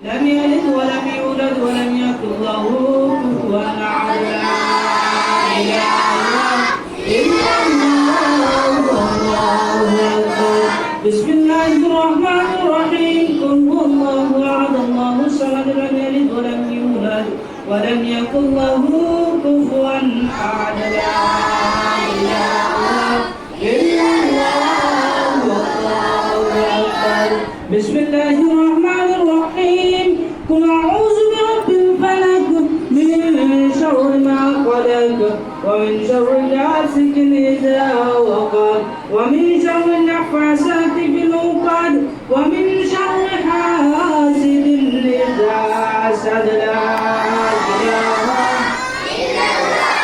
لم يلد ولم يولد ولم يكن له كفوا أحد لا إله إلا الله والله أكبر بسم الله الرحمن الرحيم قل هو الله أحد الله الصمد لم يلد ولم يولد ولم يكن له كفوا أحد لا إله إلا الله والله أكبر بسم الله الرحمن الرحيم قل أعوذ برب الفلق من شر ما خلق ومن شر غاسق إذا وقب ومن شر النفاثات في العقد ومن شر حاسد إذا حسد لا إله إلا الله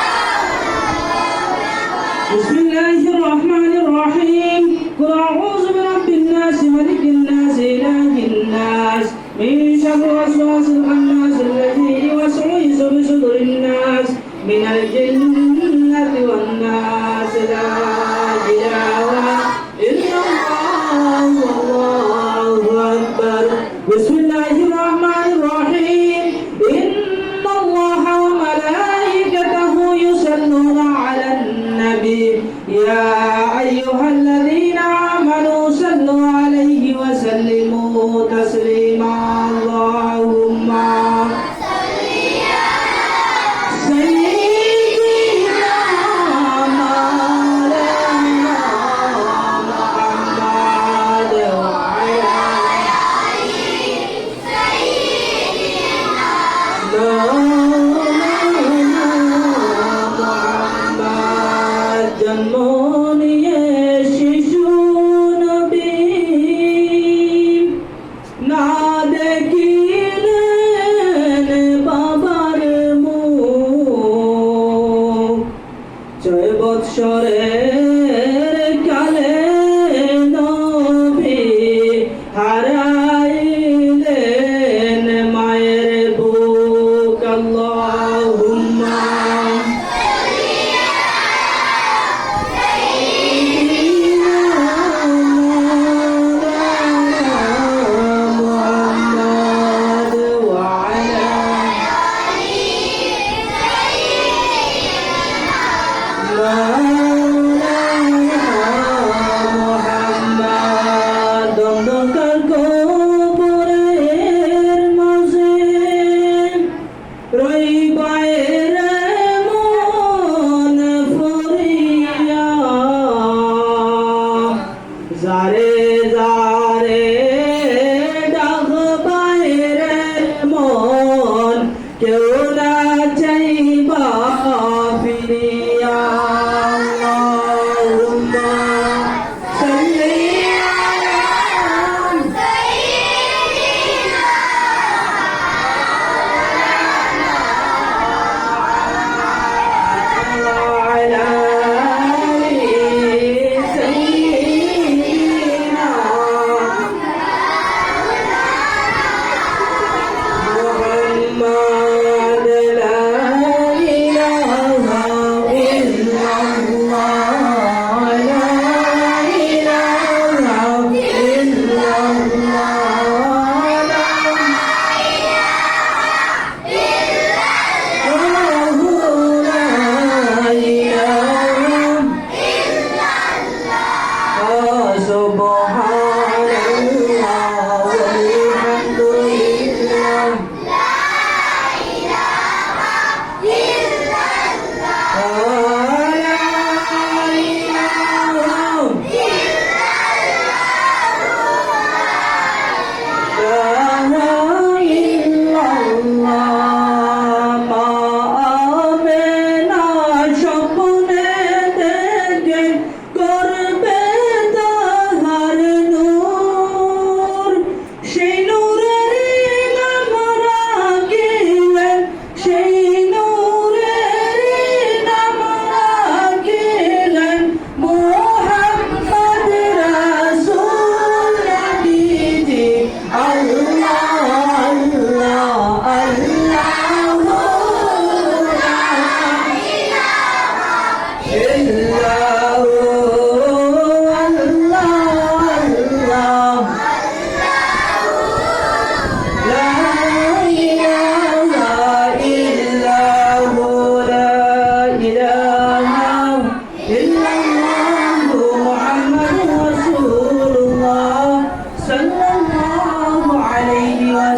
بسم الله الرحمن الرحيم قل أعوذ برب الناس ملك الناس إله الناس من شر وسواس الخناس الذي يوسوس بصدور الناس من الجنة والناس لا إله إلا الله والله أكبر بسم الله الرحمن الرحيم إن الله وملائكته يصلون على النبي يا أيها الذين آمنوا صلوا عليه وسلموا تسليما اللهم سيدنا مولانا محمد وعلى مولانا محمد জন্মনিয়ে শিশু নবী না দেখিলেন বাবার মুখ 6 বৎসরের কালে নবী হারাইলেন মায়ের বুক আল্লাহুম্মা محمد وعلى مولانا محمد দন্দকার কবরের মাঝে রইবায়ের মন ফরিয়া যারে যারে ডাকবায়ের মন কেউ না চাইবা ফিরিয়া আল্লাহুম্মা সাল্লি আলা وعلى آل سيدنا محمد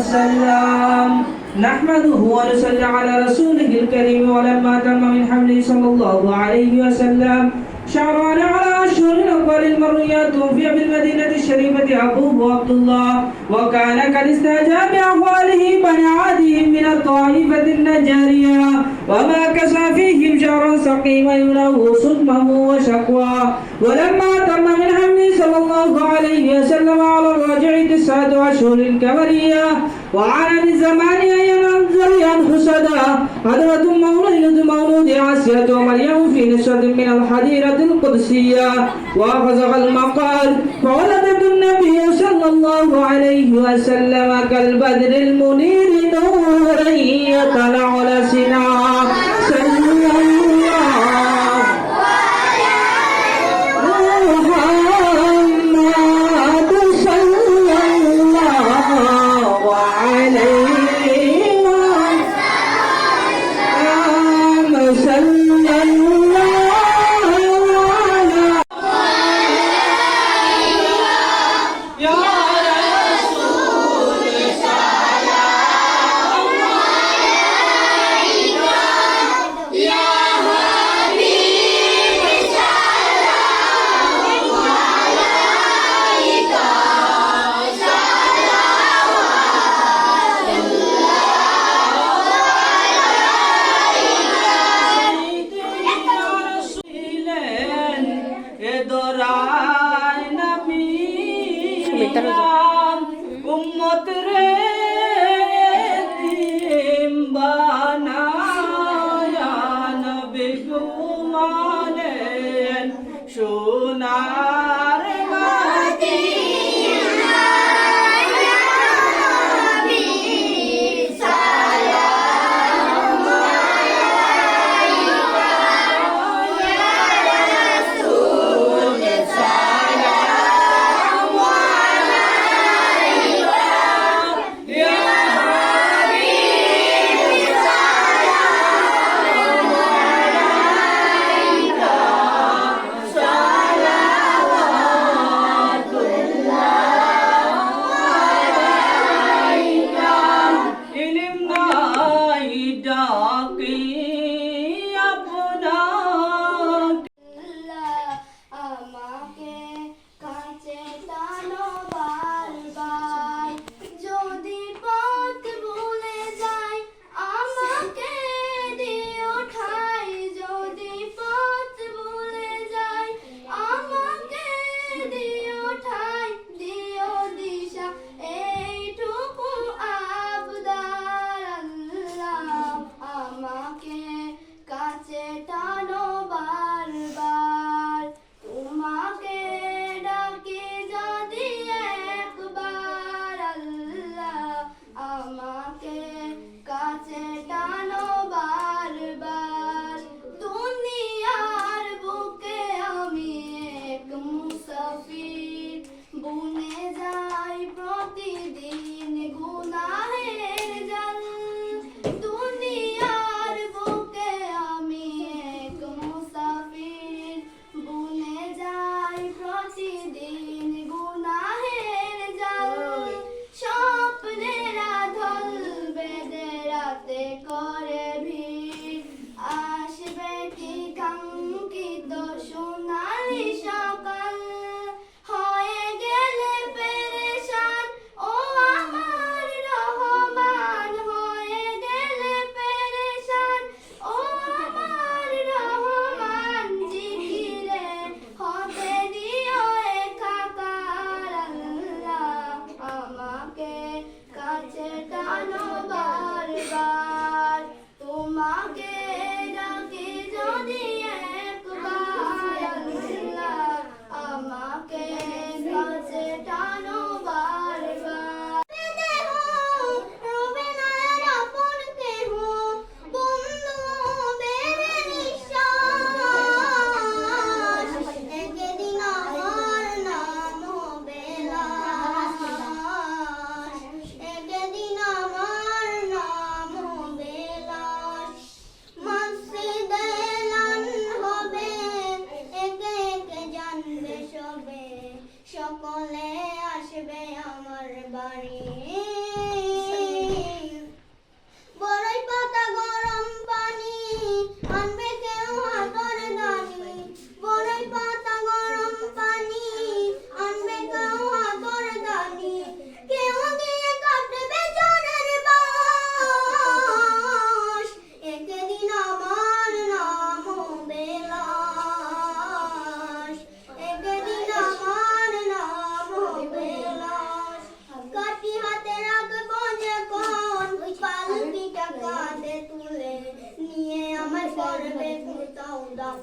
وسلم نحمده ونصلي على رسوله الكريم ولما تم من حمله صلى الله عليه وسلم شهران على أشهر الأول المرويات توفي بالمدينة الشريفة أبوه عبد الله وكان قد استهجى بأحواله بني عادهم من الطائفة النجارية وما كسى فيهم شهرا سقيما يمنعه صدمه وشكوى ولما تم من حمله صلى الله عليه وسلم على الرجع 9 أشهر الكبرية وعلى الزمان أن ينزل حسدا حضرة مولود عاسية ومريم في نسوة من الحديرة القدسية وأخذها المقال فولدت النبي صلى الله عليه وسلم كالبدر المنير نورا يطلع لسنا صلى الله Ora benvenuto da